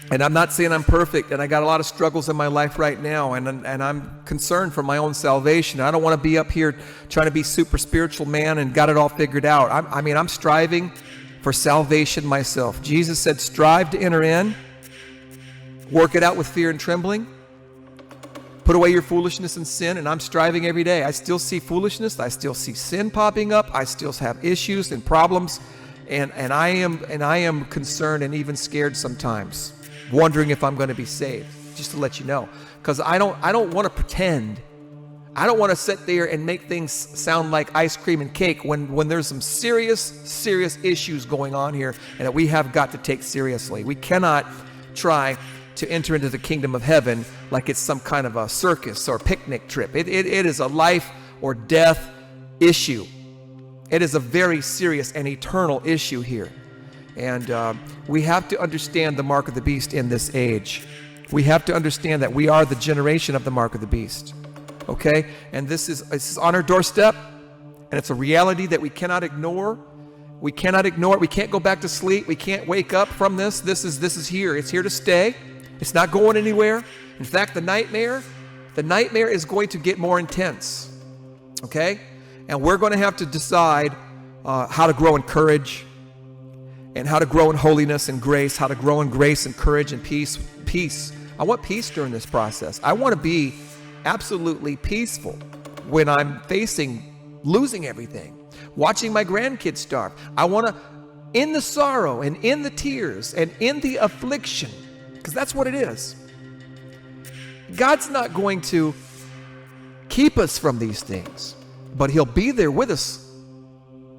And I'm not saying I'm perfect, and I got a lot of struggles in my life right now, and I'm concerned for my own salvation. I don't want to be up here trying to be super spiritual man and got it all figured out. I'm striving for salvation myself. Jesus said, strive to enter in, work it out with fear and trembling, put away your foolishness and sin, and I'm striving every day. I still see foolishness, I still see sin popping up, I still have issues and problems, and I am concerned and even scared sometimes, wondering if I'm going to be saved, just to let you know. Because I don't want to pretend. I don't want to sit there and make things sound like ice cream and cake when there's some serious issues going on here and that we have got to take seriously. We cannot try to enter into the kingdom of heaven like it's some kind of a circus or picnic trip. It is a life or death issue. It is a very serious and eternal issue here. And we have to understand the mark of the beast in this age. We have to understand that we are the generation of the mark of the beast. Okay? And this is on our doorstep, and it's a reality that we cannot ignore. We cannot ignore it. We can't go back to sleep. We can't wake up from this. This is here. It's here to stay. It's not going anywhere. In fact, the nightmare is going to get more intense. Okay? And we're going to have to decide how to grow in courage, and how to grow in holiness and grace, how to grow in grace and courage and peace. Peace. I want peace during this process. I want to be absolutely peaceful when I'm facing losing everything, watching my grandkids starve. I want to, in the sorrow and in the tears and in the affliction, because that's what it is. God's not going to keep us from these things, but He'll be there with us,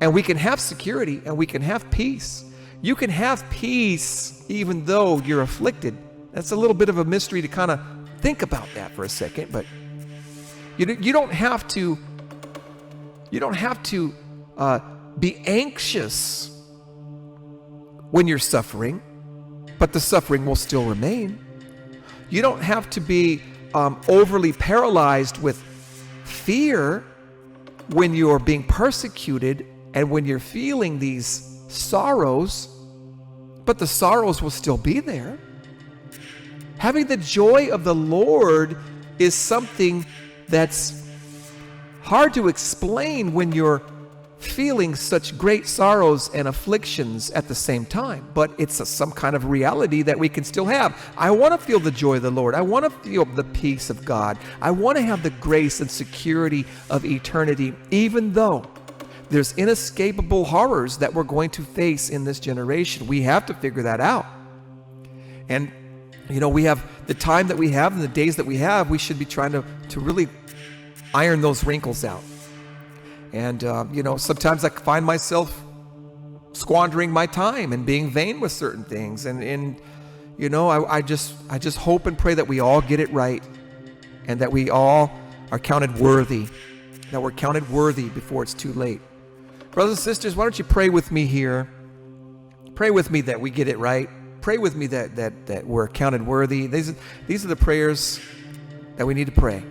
and we can have security and we can have peace. You can have peace even though you're afflicted. That's a little bit of a mystery to kind of think about that for a second, but you don't have to be anxious when you're suffering, but the suffering will still remain. You don't have to be overly paralyzed with fear when you're being persecuted and when you're feeling these sorrows, but the sorrows will still be there. Having the joy of the Lord is something that's hard to explain when you're feeling such great sorrows and afflictions at the same time, but it's some kind of reality that we can still have. I want to feel the joy of the Lord. I want to feel the peace of God. I want to have the grace and security of eternity, even though there's inescapable horrors that we're going to face in this generation. We have to figure that out. And, we have the time that we have and the days that we have, we should be trying to really iron those wrinkles out. And, sometimes I find myself squandering my time and being vain with certain things. And I just hope and pray that we all get it right and that we all are counted worthy, that we're counted worthy before it's too late. Brothers and sisters, why don't you pray with me here? Pray with me that we get it right. Pray with me that we're counted worthy. These are the prayers that we need to pray.